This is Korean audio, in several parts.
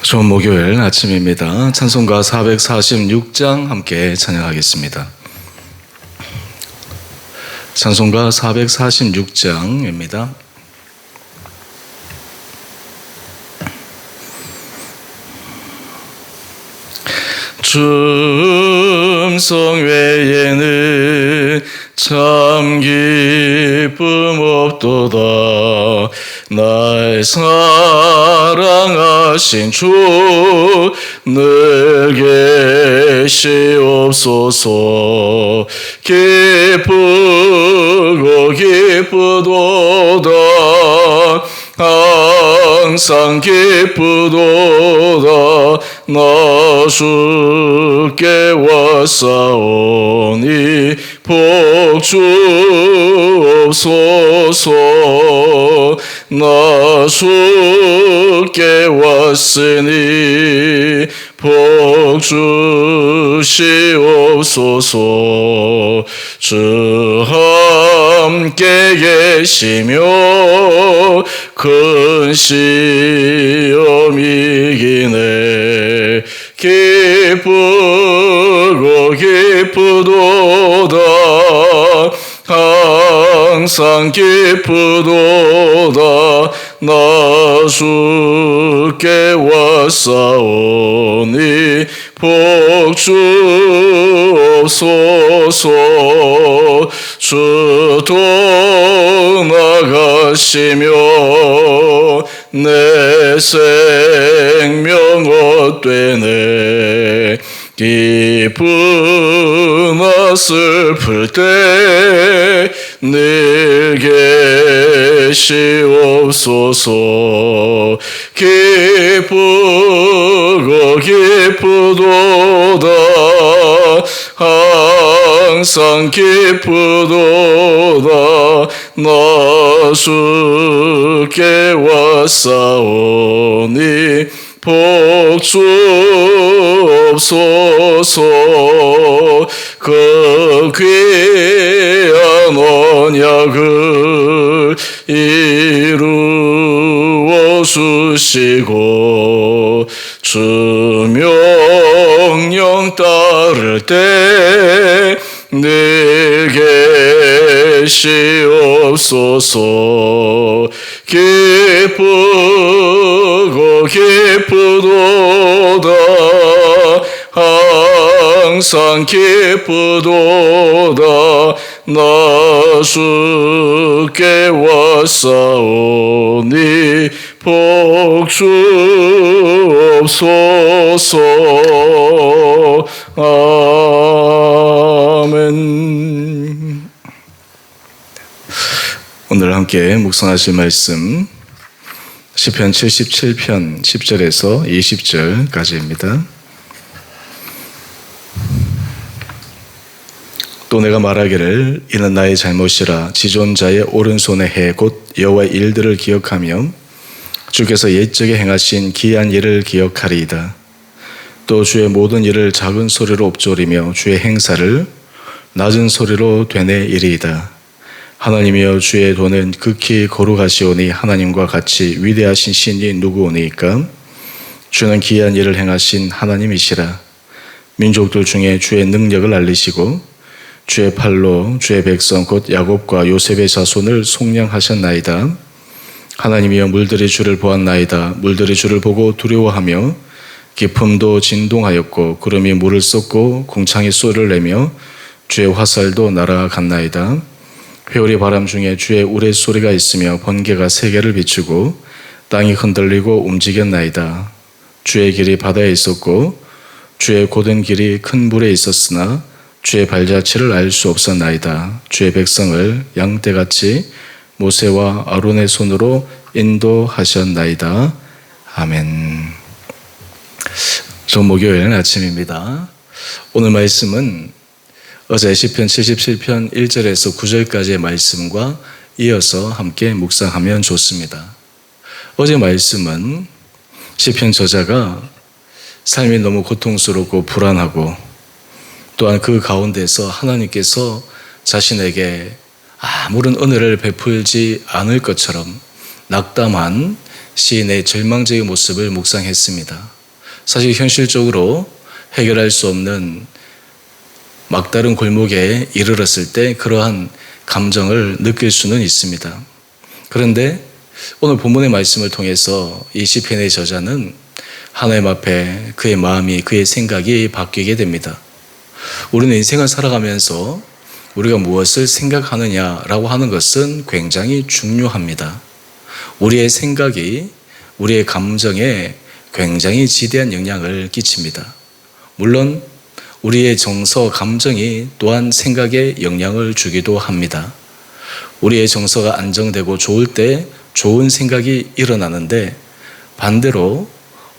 좋은 목요일 아침입니다. 찬송가 446장 함께 찬양하겠습니다. 찬송가 446장입니다. 주 음성 외에는 참 기쁨 없도다. 날 사랑하신 주 늘 계시옵소서. 기쁘고 기쁘도다. 항상 기쁘도다. 나 주께 왔사오니 복 주옵소서. 나 주께 왔으니 복 주시옵소서. 주 함께 계시며 큰 시험 이기네. 기쁘고 기쁘도다. 항상 기쁘도다. 나 주께 왔사오니 복 주옵소서. 주 떠나가시며 내 생명 헛되네. 기쁘나 슬플 때 늘 계시옵소서. 기쁘고 기쁘도다. 항상 기쁘도다. 나 주께 왔사오니 복 주옵소서. 그 귀한 언약을 이루어 주시고 주 명령 따를 때 늘 계시옵소서. 기쁘고 기쁘도다. 항상 기쁘도다. 나 주께 왔사오니 복 주옵소서. 아멘. 오늘 함께 묵상하실 말씀 시편 77편 10절에서 20절까지입니다. 또 내가 말하기를 이는 나의 잘못이라. 지존자의 오른손의 해 곧 여호와의 일들을 기억하며 주께서 옛적에 행하신 기이한 일을 기억하리이다. 또 주의 모든 일을 작은 소리로 읊조리며 주의 행사를 낮은 소리로 되뇌이리이다. 하나님이여 주의 도는 극히 거룩하시오니 하나님과 같이 위대하신 신이 누구오니까. 주는 기이한 일을 행하신 하나님이시라. 민족들 중에 주의 능력을 알리시고 주의 팔로 주의 백성 곧 야곱과 요셉의 자손을 속량하셨나이다. 하나님이여 물들이 주를 보았나이다. 물들이 주를 보고 두려워하며 깊음도 진동하였고 구름이 물을 쏟고 궁창이 소리를 내며 주의 화살도 날아갔나이다. 회오리 바람 중에 주의 우레소리가 있으며 번개가 세계를 비추고 땅이 흔들리고 움직였나이다. 주의 길이 바다에 있었고 주의 곧은 길이 큰 물에 있었으나 주의 발자취를 알 수 없었나이다. 주의 백성을 양떼같이 모세와 아론의 손으로 인도하셨나이다. 아멘. 좋은 목요일 아침입니다. 오늘 말씀은 어제 시편 77편 1절에서 9절까지의 말씀과 이어서 함께 묵상하면 좋습니다. 어제 말씀은 시편 저자가 삶이 너무 고통스럽고 불안하고 또한 그 가운데서 하나님께서 자신에게 아무런 은혜를 베풀지 않을 것처럼 낙담한 시인의 절망적인 모습을 묵상했습니다. 사실 현실적으로 해결할 수 없는 막다른 골목에 이르렀을 때 그러한 감정을 느낄 수는 있습니다. 그런데 오늘 본문의 말씀을 통해서 이 시편의 저자는 하나님 앞에 그의 마음이, 그의 생각이 바뀌게 됩니다. 우리는 인생을 살아가면서 우리가 무엇을 생각하느냐라고 하는 것은 굉장히 중요합니다. 우리의 생각이 우리의 감정에 굉장히 지대한 영향을 끼칩니다. 물론 우리의 정서, 감정이 또한 생각에 영향을 주기도 합니다. 우리의 정서가 안정되고 좋을 때 좋은 생각이 일어나는데, 반대로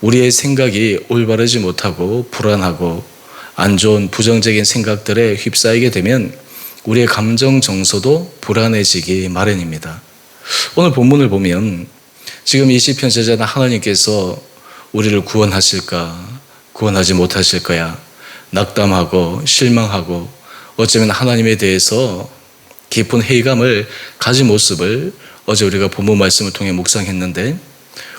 우리의 생각이 올바르지 못하고 불안하고 안 좋은 부정적인 생각들에 휩싸이게 되면 우리의 감정 정서도 불안해지기 마련입니다. 오늘 본문을 보면 지금 이 시편 저자는 하나님께서 우리를 구원하실까, 구원하지 못하실 거야, 낙담하고 실망하고 어쩌면 하나님에 대해서 깊은 회의감을 가진 모습을 어제 우리가 본문 말씀을 통해 묵상했는데,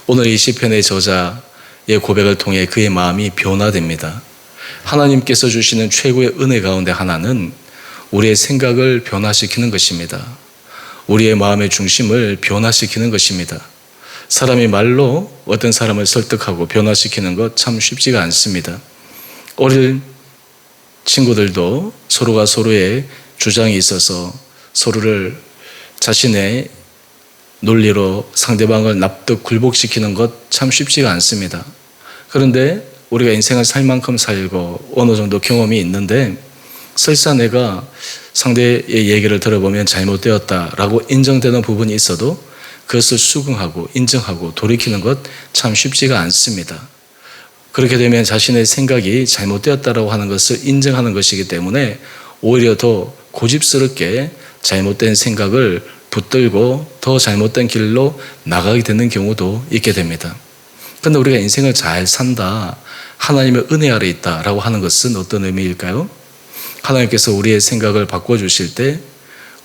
오늘 이 시편의 저자의 고백을 통해 그의 마음이 변화됩니다. 하나님께서 주시는 최고의 은혜 가운데 하나는 우리의 생각을 변화시키는 것입니다. 우리의 마음의 중심을 변화시키는 것입니다. 사람이 말로 어떤 사람을 설득하고 변화시키는 것 참 쉽지가 않습니다. 어릴 친구들도 서로가 서로의 주장이 있어서 서로를 자신의 논리로 상대방을 납득 굴복시키는 것 참 쉽지가 않습니다. 그런데 우리가 인생을 살 만큼 살고 어느 정도 경험이 있는데, 설사 내가 상대의 얘기를 들어보면 잘못되었다라고 인정되는 부분이 있어도 그것을 수긍하고 인정하고 돌이키는 것 참 쉽지가 않습니다. 그렇게 되면 자신의 생각이 잘못되었다라고 하는 것을 인정하는 것이기 때문에 오히려 더 고집스럽게 잘못된 생각을 붙들고 더 잘못된 길로 나가게 되는 경우도 있게 됩니다. 그런데 우리가 인생을 잘 산다, 하나님의 은혜 아래 있다라고 하는 것은 어떤 의미일까요? 하나님께서 우리의 생각을 바꿔주실 때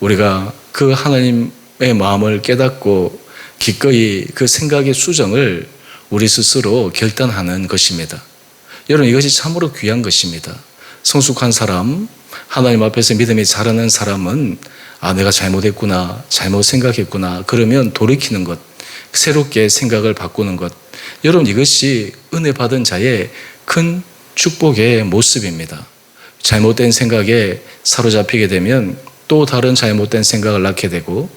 우리가 그 하나님의 마음을 깨닫고 기꺼이 그 생각의 수정을 우리 스스로 결단하는 것입니다. 여러분, 이것이 참으로 귀한 것입니다. 성숙한 사람, 하나님 앞에서 믿음이 자라는 사람은 내가 잘못했구나, 잘못 생각했구나, 그러면 돌이키는 것, 새롭게 생각을 바꾸는 것, 여러분, 이것이 은혜 받은 자의 큰 축복의 모습입니다. 잘못된 생각에 사로잡히게 되면 또 다른 잘못된 생각을 낳게 되고,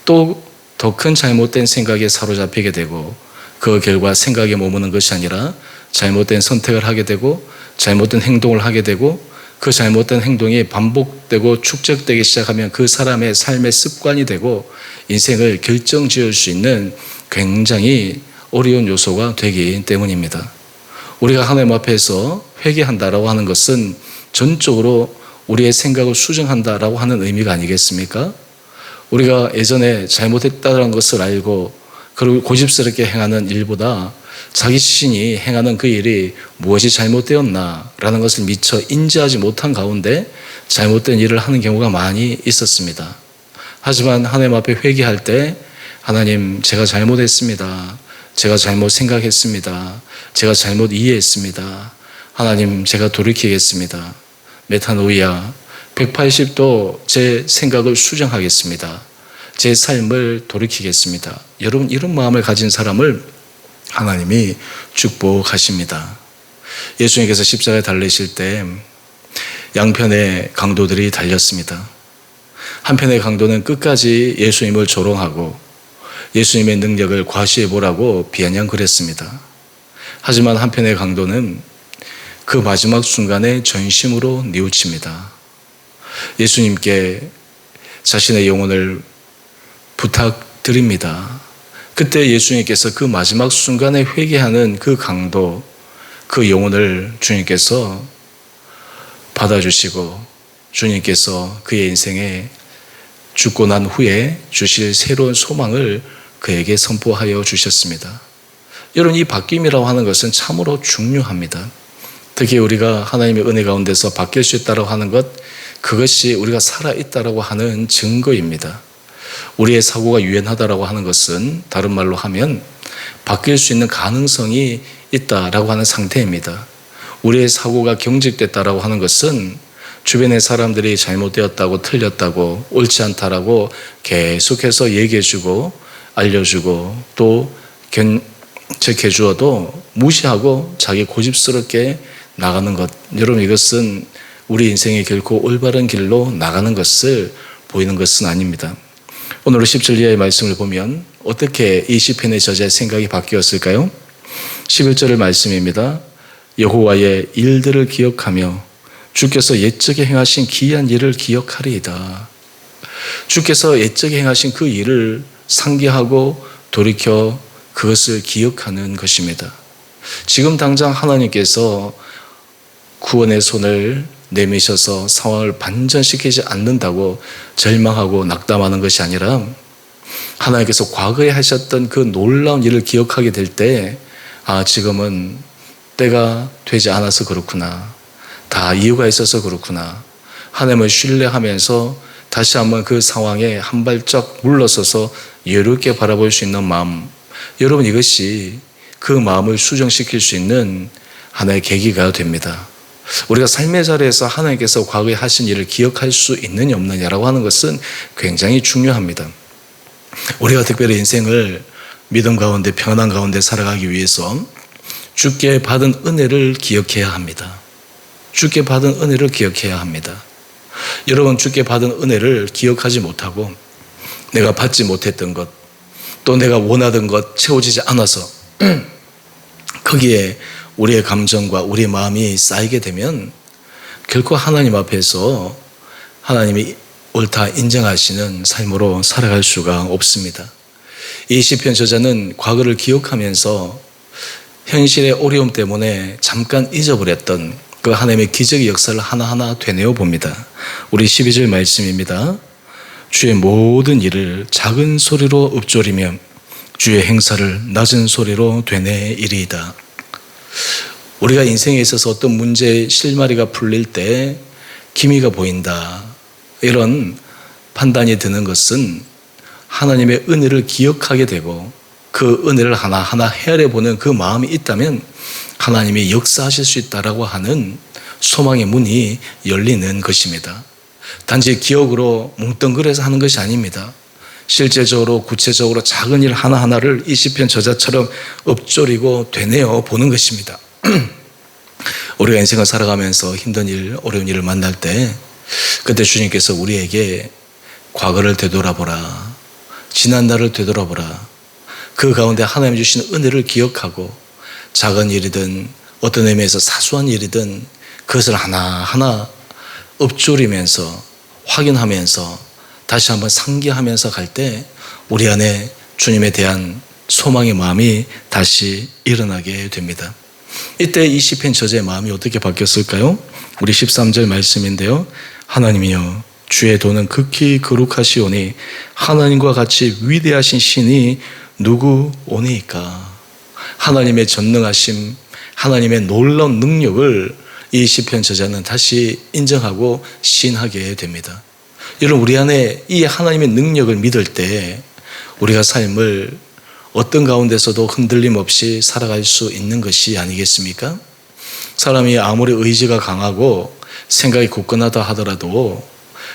또 더 큰 잘못된 생각에 사로잡히게 되고, 그 결과 생각에 머무는 것이 아니라 잘못된 선택을 하게 되고 잘못된 행동을 하게 되고, 그 잘못된 행동이 반복되고 축적되기 시작하면 그 사람의 삶의 습관이 되고 인생을 결정지을 수 있는 굉장히 어려운 요소가 되기 때문입니다. 우리가 하나님 앞에서 회개한다라고 하는 것은 전적으로 우리의 생각을 수정한다라고 하는 의미가 아니겠습니까? 우리가 예전에 잘못했다는 것을 알고 그리고 고집스럽게 행하는 일보다 자기 자신이 행하는 그 일이 무엇이 잘못되었나라는 것을 미처 인지하지 못한 가운데 잘못된 일을 하는 경우가 많이 있었습니다. 하지만 하나님 앞에 회개할 때, 하나님, 제가 잘못했습니다. 제가 잘못 생각했습니다. 제가 잘못 이해했습니다. 하나님, 제가 돌이키겠습니다. 메타노이아, 180도 제 생각을 수정하겠습니다. 제 삶을 돌이키겠습니다. 여러분, 이런 마음을 가진 사람을 하나님이 축복하십니다. 예수님께서 십자가에 달리실 때 양편의 강도들이 달렸습니다. 한편의 강도는 끝까지 예수님을 조롱하고 예수님의 능력을 과시해 보라고 비아냥거렸습니다. 하지만 한편의 강도는 그 마지막 순간에 전심으로 뉘우칩니다. 예수님께 자신의 영혼을 부탁드립니다. 그때 예수님께서 그 마지막 순간에 회개하는 그 강도, 그 영혼을 주님께서 받아주시고 주님께서 그의 인생에 죽고 난 후에 주실 새로운 소망을 그에게 선포하여 주셨습니다. 여러분, 이 바뀜이라고 하는 것은 참으로 중요합니다. 특히 우리가 하나님의 은혜 가운데서 바뀔 수 있다고 하는 것, 그것이 우리가 살아있다고 하는 증거입니다. 우리의 사고가 유연하다고 하는 것은 다른 말로 하면 바뀔 수 있는 가능성이 있다라고 하는 상태입니다. 우리의 사고가 경직됐다라고 하는 것은 주변의 사람들이 잘못되었다고 틀렸다고 옳지 않다라고 계속해서 얘기해주고 알려주고 또 견책해 주어도 무시하고 자기 고집스럽게 나가는 것. 여러분, 이것은 우리 인생에 결코 올바른 길로 나가는 것을 보이는 것은 아닙니다. 오늘 10절 이하의 말씀을 보면 어떻게 이 시편의 저자의 생각이 바뀌었을까요? 11절의 말씀입니다. 여호와의 일들을 기억하며 주께서 옛적에 행하신 기이한 일을 기억하리이다. 주께서 옛적에 행하신 그 일을 상기하고 돌이켜 그것을 기억하는 것입니다. 지금 당장 하나님께서 구원의 손을 내미셔서 상황을 반전시키지 않는다고 절망하고 낙담하는 것이 아니라 하나님께서 과거에 하셨던 그 놀라운 일을 기억하게 될 때 지금은 때가 되지 않아서 그렇구나. 다 이유가 있어서 그렇구나. 하나님을 신뢰하면서 다시 한번 그 상황에 한 발짝 물러서서 여유롭게 바라볼 수 있는 마음. 여러분, 이것이 그 마음을 수정시킬 수 있는 하나의 계기가 됩니다. 우리가 삶의 자리에서 하나님께서 과거에 하신 일을 기억할 수 있느냐 없느냐라고 하는 것은 굉장히 중요합니다. 우리가 특별히 인생을 믿음 가운데 평안 가운데 살아가기 위해서 주께 받은 은혜를 기억해야 합니다. 주께 받은 은혜를 기억해야 합니다. 여러분, 주께 받은 은혜를 기억하지 못하고 내가 받지 못했던 것, 또 내가 원하던 것 채워지지 않아서 거기에 우리의 감정과 우리의 마음이 쌓이게 되면 결코 하나님 앞에서 하나님이 옳다 인정하시는 삶으로 살아갈 수가 없습니다. 이 시편 저자는 과거를 기억하면서 현실의 어려움 때문에 잠깐 잊어버렸던 그 하나님의 기적의 역사를 하나하나 되뇌어 봅니다. 우리 12절 말씀입니다. 주의 모든 일을 작은 소리로 읊조리며 주의 행사를 낮은 소리로 되뇌이리이다. 우리가 인생에 있어서 어떤 문제의 실마리가 풀릴 때 기미가 보인다, 이런 판단이 드는 것은 하나님의 은혜를 기억하게 되고 그 은혜를 하나하나 헤아려 보는 그 마음이 있다면 하나님이 역사하실 수 있다라고 하는 소망의 문이 열리는 것입니다. 단지 기억으로 뭉뚱그려서 하는 것이 아닙니다. 실제적으로 구체적으로 작은 일 하나하나를 이 시편 저자처럼 읊조리고 되뇌어 보는 것입니다. 우리가 인생을 살아가면서 힘든 일, 어려운 일을 만날 때 그때 주님께서 우리에게 과거를 되돌아보라, 지난 날을 되돌아보라, 그 가운데 하나님 주신 은혜를 기억하고 작은 일이든 어떤 의미에서 사소한 일이든 그것을 하나하나 읊조리면서 확인하면서 다시 한번 상기하면서 갈 때 우리 안에 주님에 대한 소망의 마음이 다시 일어나게 됩니다. 이때 이 시편 저자의 마음이 어떻게 바뀌었을까요? 우리 13절 말씀인데요. 하나님이여 주의 도는 극히 거룩하시오니 하나님과 같이 위대하신 신이 누구 오니까. 하나님의 전능하심, 하나님의 놀라운 능력을 이 시편 저자는 다시 인정하고 시인하게 됩니다. 여러분, 우리 안에 이 하나님의 능력을 믿을 때 우리가 삶을 어떤 가운데서도 흔들림 없이 살아갈 수 있는 것이 아니겠습니까? 사람이 아무리 의지가 강하고 생각이 굳건하다 하더라도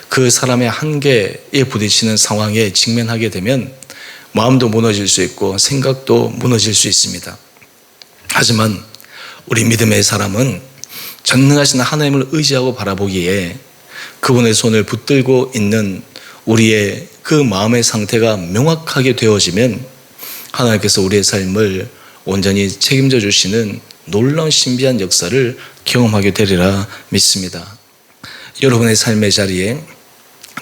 그 사람의 한계에 부딪히는 상황에 직면하게 되면 마음도 무너질 수 있고 생각도 무너질 수 있습니다. 하지만 우리 믿음의 사람은 전능하신 하나님을 의지하고 바라보기에 그분의 손을 붙들고 있는 우리의 그 마음의 상태가 명확하게 되어지면 하나님께서 우리의 삶을 온전히 책임져 주시는 놀라운 신비한 역사를 경험하게 되리라 믿습니다. 여러분의 삶의 자리에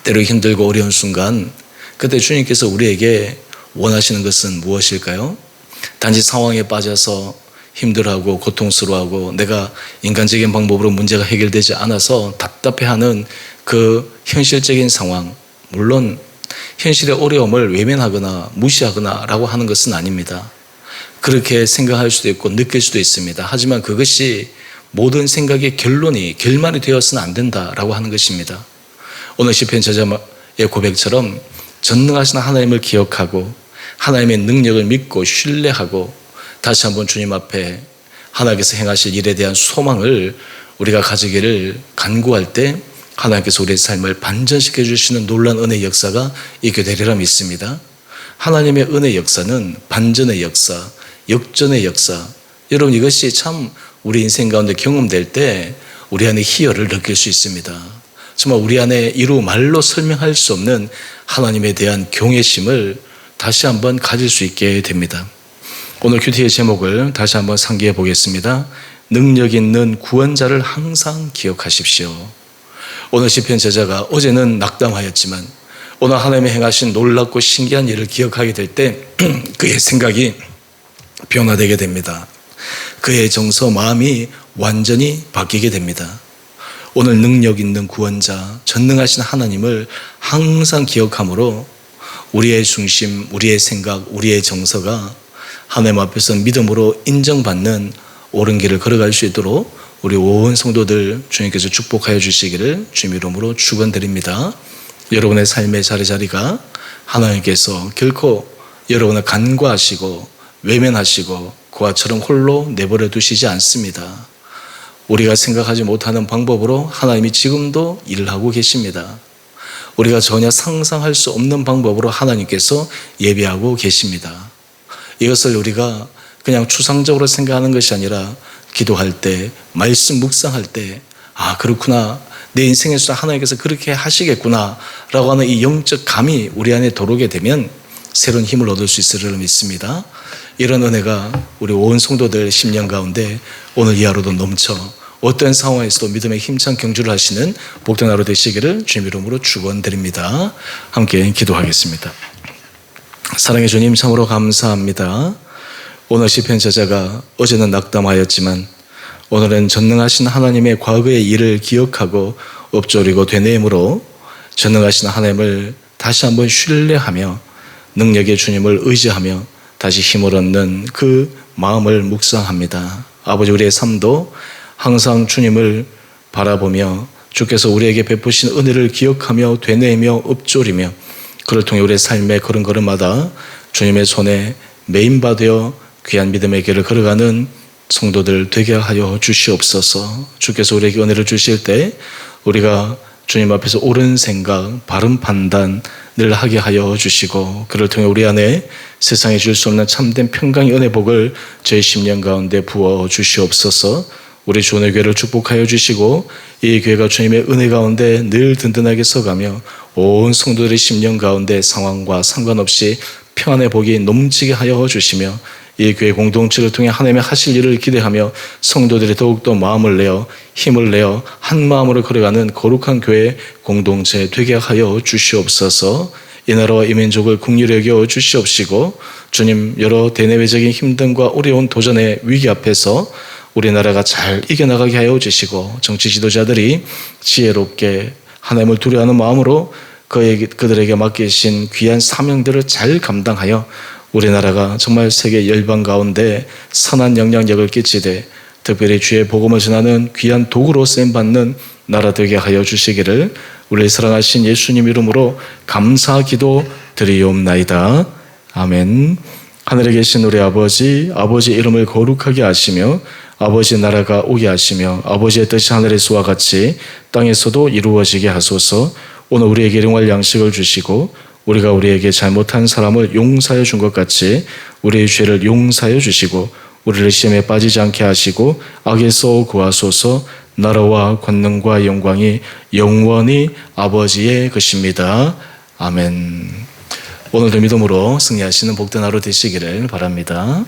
때로 힘들고 어려운 순간 그때 주님께서 우리에게 원하시는 것은 무엇일까요? 단지 상황에 빠져서 힘들어하고 고통스러워하고 내가 인간적인 방법으로 문제가 해결되지 않아서 답답해하는 그 현실적인 상황, 물론 현실의 어려움을 외면하거나 무시하거나 라고 하는 것은 아닙니다. 그렇게 생각할 수도 있고 느낄 수도 있습니다. 하지만 그것이 모든 생각의 결말이 되어서는 안 된다라고 하는 것입니다. 오늘 시편 저자의 고백처럼 전능하신 하나님을 기억하고 하나님의 능력을 믿고 신뢰하고 다시 한번 주님 앞에 하나님께서 행하실 일에 대한 소망을 우리가 가지기를 간구할 때 하나님께서 우리의 삶을 반전시켜 주시는 놀라운 은혜의 역사가 있게 되리라 믿습니다. 하나님의 은혜의 역사는 반전의 역사, 역전의 역사. 여러분, 이것이 참 우리 인생 가운데 경험될 때 우리 안에 희열을 느낄 수 있습니다. 정말 우리 안에 이루 말로 설명할 수 없는 하나님에 대한 경외심을 다시 한번 가질 수 있게 됩니다. 오늘 큐티의 제목을 다시 한번 상기해 보겠습니다. 능력 있는 구원자를 항상 기억하십시오. 오늘 시편 저자가 어제는 낙담하였지만 오늘 하나님의 행하신 놀랍고 신기한 일을 기억하게 될 때 그의 생각이 변화되게 됩니다. 그의 정서, 마음이 완전히 바뀌게 됩니다. 오늘 능력 있는 구원자, 전능하신 하나님을 항상 기억함으로 우리의 중심, 우리의 생각, 우리의 정서가 하나님 앞에서 믿음으로 인정받는 옳은 길을 걸어갈 수 있도록 우리 온 성도들 주님께서 축복하여 주시기를 주님 이름으로 축원드립니다. 여러분의 삶의 자리자리가 하나님께서 결코 여러분을 간과하시고 외면하시고 고아처럼 홀로 내버려 두시지 않습니다. 우리가 생각하지 못하는 방법으로 하나님이 지금도 일을 하고 계십니다. 우리가 전혀 상상할 수 없는 방법으로 하나님께서 예배하고 계십니다. 이것을 우리가 그냥 추상적으로 생각하는 것이 아니라 기도할 때, 말씀 묵상할 때, 아, 그렇구나. 내 인생에서 하나님께서 그렇게 하시겠구나 라고 하는 이 영적 감이 우리 안에 들어오게 되면 새로운 힘을 얻을 수 있으리라 믿습니다. 이런 은혜가 우리 온 성도들 심령 가운데 오늘 이 하루도 넘쳐 어떤 상황에서도 믿음의 힘찬 경주를 하시는 복된 하루 되시기를 주님 이름으로 축원드립니다. 함께 기도하겠습니다. 사랑의 주님, 참으로 감사합니다. 오늘 시편 저자가 어제는 낙담하였지만 오늘은 전능하신 하나님의 과거의 일을 기억하고 엎조리고 되뇌임으로 전능하신 하나님을 다시 한번 신뢰하며 능력의 주님을 의지하며 다시 힘을 얻는 그 마음을 묵상합니다. 아버지, 우리의 삶도 항상 주님을 바라보며 주께서 우리에게 베푸신 은혜를 기억하며 되뇌이며 엎조리며 그를 통해 우리의 삶의 걸음걸음마다 주님의 손에 메인바되어 귀한 믿음의 길을 걸어가는 성도들 되게 하여 주시옵소서. 주께서 우리에게 은혜를 주실 때 우리가 주님 앞에서 옳은 생각, 바른 판단을 하게 하여 주시고 그를 통해 우리 안에 세상에 줄 수 없는 참된 평강의 은혜 복을 저희 심령 가운데 부어 주시옵소서. 우리 주원의 교회를 축복하여 주시고 이 교회가 주님의 은혜 가운데 늘 든든하게 서가며 온 성도들의 심령 가운데 상황과 상관없이 평안의 복이 넘치게 하여 주시며 이 교회 공동체를 통해 하나님의 하실 일을 기대하며 성도들이 더욱더 마음을 내어 힘을 내어 한 마음으로 걸어가는 거룩한 교회 공동체 되게 하여 주시옵소서. 이 나라와 이 민족을 긍휼히 여겨 주시옵시고 주님, 여러 대내외적인 힘듦과 어려운 도전의 위기 앞에서 우리나라가 잘 이겨나가게 하여 주시고 정치 지도자들이 지혜롭게 하나님을 두려워하는 마음으로 그들에게 맡기신 귀한 사명들을 잘 감당하여 우리나라가 정말 세계 열방 가운데 선한 영향력을 끼치되 특별히 주의 복음을 전하는 귀한 도구로 쓰임받는 나라 되게 하여 주시기를 우리를 사랑하신 예수님 이름으로 감사 기도 드리옵나이다. 아멘. 하늘에 계신 우리 아버지 이름을 거룩하게 하시며 아버지 나라가 오게 하시며 아버지의 뜻이 하늘에서와 같이 땅에서도 이루어지게 하소서. 오늘 우리에게 일용할 양식을 주시고 우리가 우리에게 잘못한 사람을 용서하여 준 것 같이 우리의 죄를 용서하여 주시고 우리를 시험에 빠지지 않게 하시고 악에서 구하소서. 나라와 권능과 영광이 영원히 아버지의 것입니다. 아멘. 오늘도 믿음으로 승리하시는 복된 하루 되시기를 바랍니다.